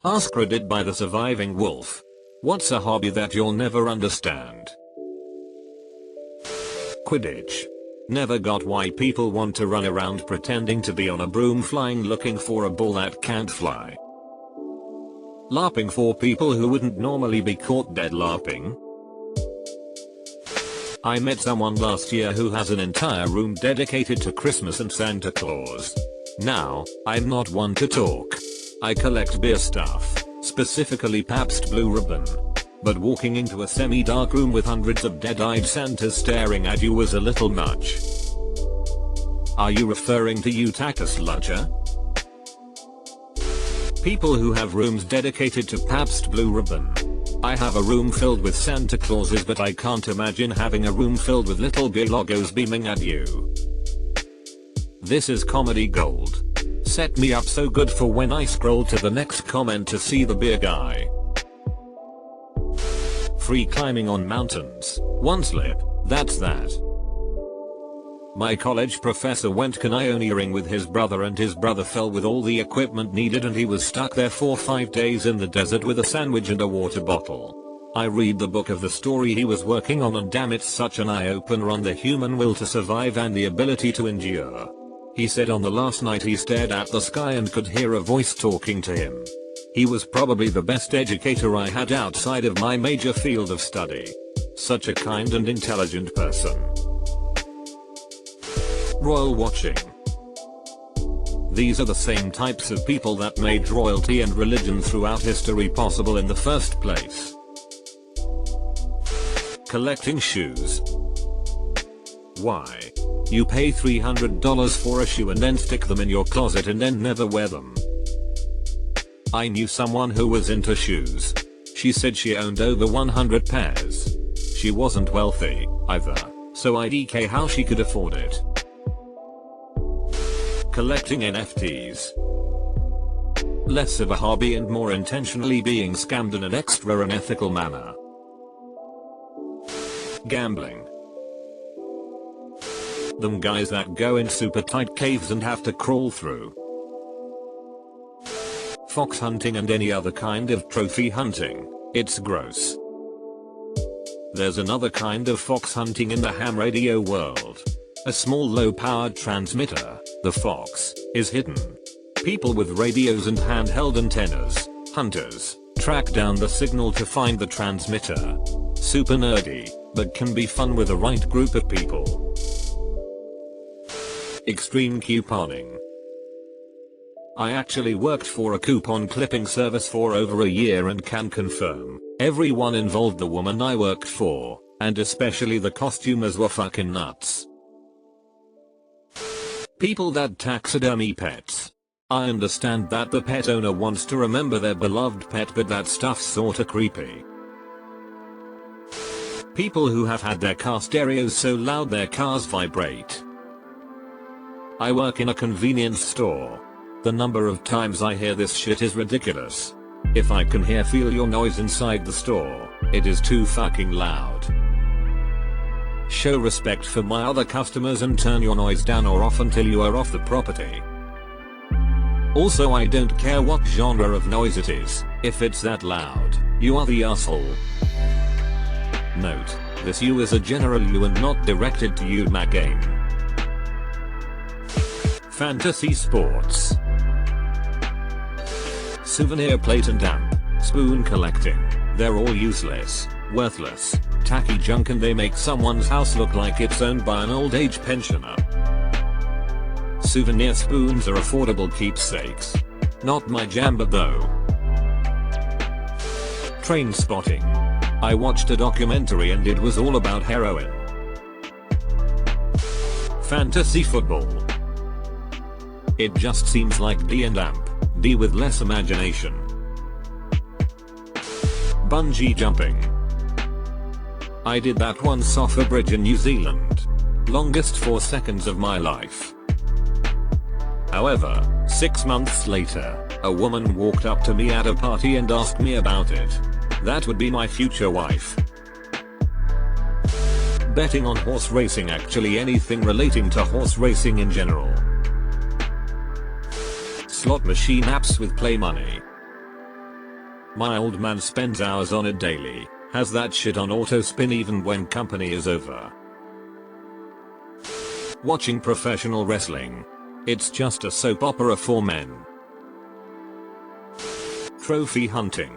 Ask Reddit by the surviving wolf. What's a hobby that you'll never understand? Quidditch. Never got why people want to run around pretending to be on a broom flying looking for a ball that can't fly. LARPing for people who wouldn't normally be caught dead LARPing. I met someone last year who has an entire room dedicated to Christmas and Santa Claus. Now, I'm not one to talk. I collect beer stuff, specifically Pabst Blue Ribbon. But walking into a semi-dark room with hundreds of dead-eyed Santas staring at you was a little much. Are you referring to you, Tactus Lutcher? People who have rooms dedicated to Pabst Blue Ribbon. I have a room filled with Santa Clauses, but I can't imagine having a room filled with little beer logos beaming at you. This is comedy gold. Set me up so good for when I scroll to the next comment to see the beer guy. Free climbing on mountains. One slip, that's that. My college professor went canyoneering with his brother and his brother fell with all the equipment needed and he was stuck there for 5 days in the desert with a sandwich and a water bottle. I read the book of the story he was working on and damn, it's such an eye-opener on the human will to survive and the ability to endure. He said on the last night he stared at the sky and could hear a voice talking to him. He was probably the best educator I had outside of my major field of study. Such a kind and intelligent person. Royal watching. These are the same types of people that made royalty and religion throughout history possible in the first place. Collecting shoes. Why? You pay $300 for a shoe and then stick them in your closet and then never wear them. I knew someone who was into shoes. She said she owned over 100 pairs. She wasn't wealthy, either, so I DK how she could afford it. Collecting NFTs. Less of a hobby and more intentionally being scammed in an extra unethical manner. Gambling. Them guys that go in super tight caves and have to crawl through. Fox hunting and any other kind of trophy hunting. It's gross. There's another kind of fox hunting in the ham radio world. A small low-powered transmitter, the fox, is hidden. People with radios and handheld antennas, hunters, track down the signal to find the transmitter. Super nerdy, but can be fun with the right group of people. Extreme couponing. I actually worked for a coupon clipping service for over a year and can confirm, everyone involved, the woman I worked for, and especially the costumers, were fucking nuts. People that taxidermy pets. I understand that the pet owner wants to remember their beloved pet, but that stuff's sorta creepy. People who have had their car stereos so loud their cars vibrate. I work in a convenience store. The number of times I hear this shit is ridiculous. If I can feel your noise inside the store, it is too fucking loud. Show respect for my other customers and turn your noise down or off until you are off the property. Also, I don't care what genre of noise it is, if it's that loud, you are the asshole. Note, this you is a general you and not directed to you, my game. Fantasy sports. Souvenir plate and amp, spoon collecting, they're all useless, worthless, tacky junk, and they make someone's house look like it's owned by an old age pensioner. Souvenir spoons are affordable keepsakes. Not my jam, but though. Train spotting. I watched a documentary and it was all about heroin. Fantasy football. It just seems like D and amp, D with less imagination. Bungee jumping. I did that once off a bridge in New Zealand. Longest 4 seconds of my life. However, 6 months later, a woman walked up to me at a party and asked me about it. That would be my future wife. Betting on horse racing, actually anything relating to horse racing in general. Slot machine apps with play money. My old man spends hours on it daily, has that shit on auto spin even when company is over. Watching professional wrestling. It's just a soap opera for men. Trophy hunting.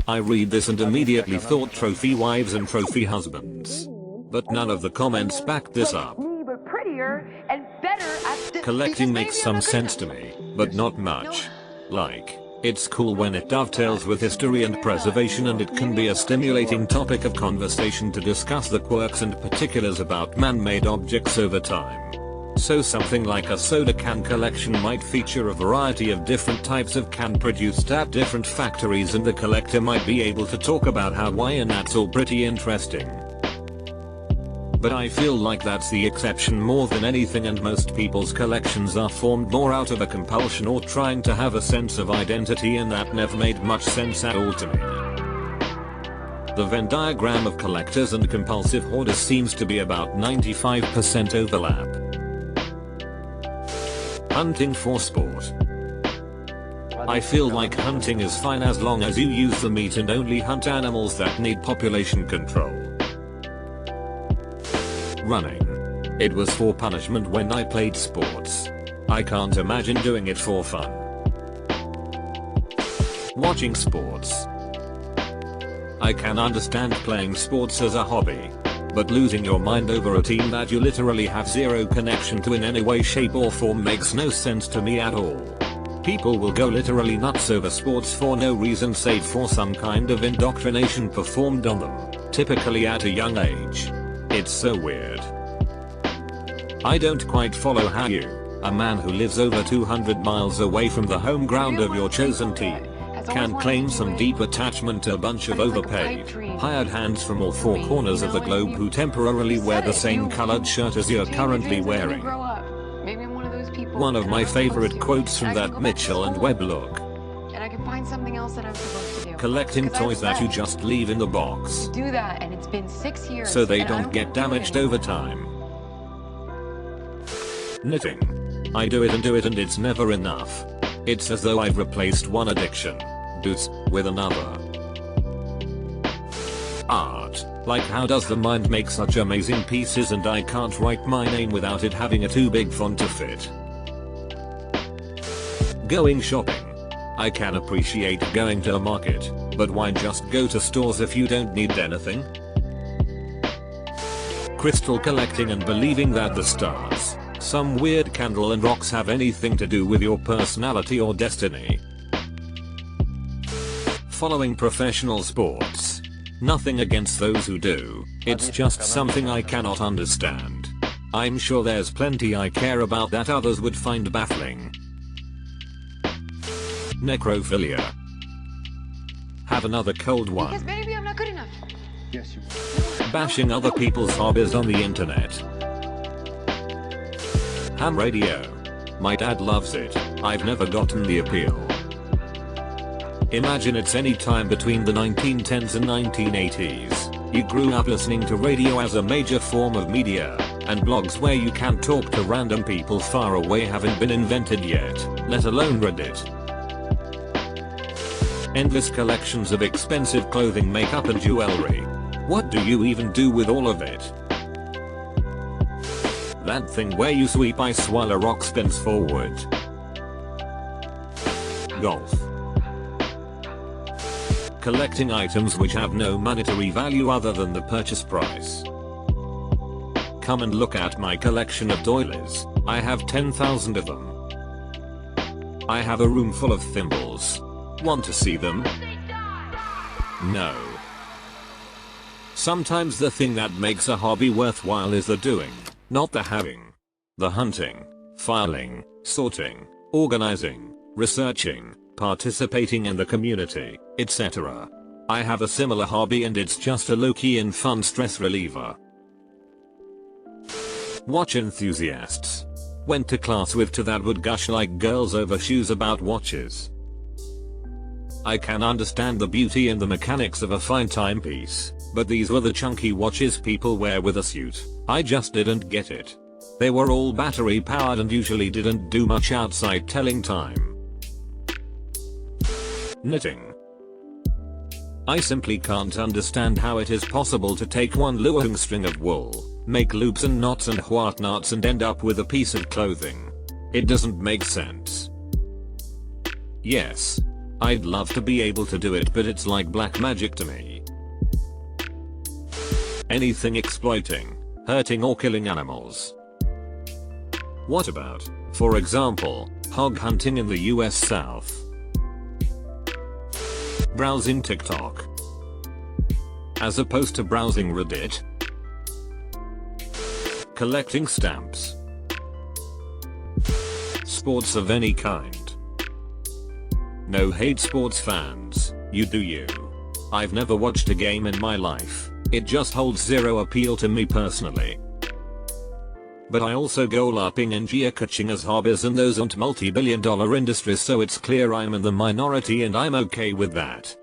I read this and immediately thought trophy wives and trophy husbands. But none of the comments backed this up. Collecting makes some sense to me, but not much. Like, it's cool when it dovetails with history and preservation, and it can be a stimulating topic of conversation to discuss the quirks and particulars about man-made objects over time. So something like a soda can collection might feature a variety of different types of can produced at different factories, and the collector might be able to talk about how, why, and that's all pretty interesting. But I feel like that's the exception more than anything, and most people's collections are formed more out of a compulsion or trying to have a sense of identity, and that never made much sense at all to me. The Venn diagram of collectors and compulsive hoarders seems to be about 95% overlap. Hunting for sport. I feel like hunting is fine as long as you use the meat and only hunt animals that need population control. Running. It was for punishment when I played sports. I can't imagine doing it for fun. Watching sports. I can understand playing sports as a hobby. But losing your mind over a team that you literally have zero connection to in any way, shape or form makes no sense to me at all. People will go literally nuts over sports for no reason save for some kind of indoctrination performed on them, typically at a young age. It's so weird. I don't quite follow how you, a man who lives over 200 miles away from the home ground of your chosen team, can claim some deep attachment to a bunch of overpaid, hired hands from all four corners of the globe who temporarily wear the same colored shirt as you're currently wearing. One of my favorite quotes from that Mitchell and Webb look. Collecting toys that you just leave in the box. Do that, and it's been 6 years. So they don't get damaged over time. Knitting. I do it and it's never enough. It's as though I've replaced one addiction, boots, with another. Art. Like, how does the mind make such amazing pieces and I can't write my name without it having a too big font to fit. Going shopping. I can appreciate going to a market, but why just go to stores if you don't need anything? Crystal collecting and believing that the stars, some weird candle and rocks have anything to do with your personality or destiny. Following professional sports. Nothing against those who do, it's just something I cannot understand. I'm sure there's plenty I care about that others would find baffling. Necrophilia. Have another cold one. Because baby, I'm not good enough. Yes, you are. Bashing other people's hobbies on the internet. Ham radio. My dad loves it. I've never gotten the appeal. Imagine it's any time between the 1910s and 1980s. You grew up listening to radio as a major form of media, and blogs where you can talk to random people far away haven't been invented yet, let alone Reddit. Endless collections of expensive clothing, makeup and jewelry. What do you even do with all of it? That thing where you sweep ice while a rock spins forward. Golf. Collecting items which have no monetary value other than the purchase price. Come and look at my collection of doilies. I have 10,000 of them. I have a room full of thimbles. Want to see them? No. Sometimes the thing that makes a hobby worthwhile is the doing, not the having. The hunting, filing, sorting, organizing, researching, participating in the community, etc. I have a similar hobby and it's just a low-key and fun stress reliever. Watch enthusiasts. Went to class with two that would gush like girls over shoes about watches. I can understand the beauty and the mechanics of a fine timepiece, but these were the chunky watches people wear with a suit. I just didn't get it. They were all battery powered and usually didn't do much outside telling time. Knitting. I simply can't understand how it is possible to take one long string of wool, make loops and knots and whatnots and end up with a piece of clothing. It doesn't make sense. Yes, I'd love to be able to do it, but it's like black magic to me. Anything exploiting, hurting or killing animals. What about, for example, hog hunting in the US South? Browsing TikTok as opposed to browsing Reddit. Collecting stamps. Sports of any kind. No hate sports fans, you do you. I've never watched a game in my life, it just holds zero appeal to me personally. But I also go LARPing and geocaching as hobbies, and those aren't multi-billion-dollar industries, so it's clear I'm in the minority and I'm okay with that.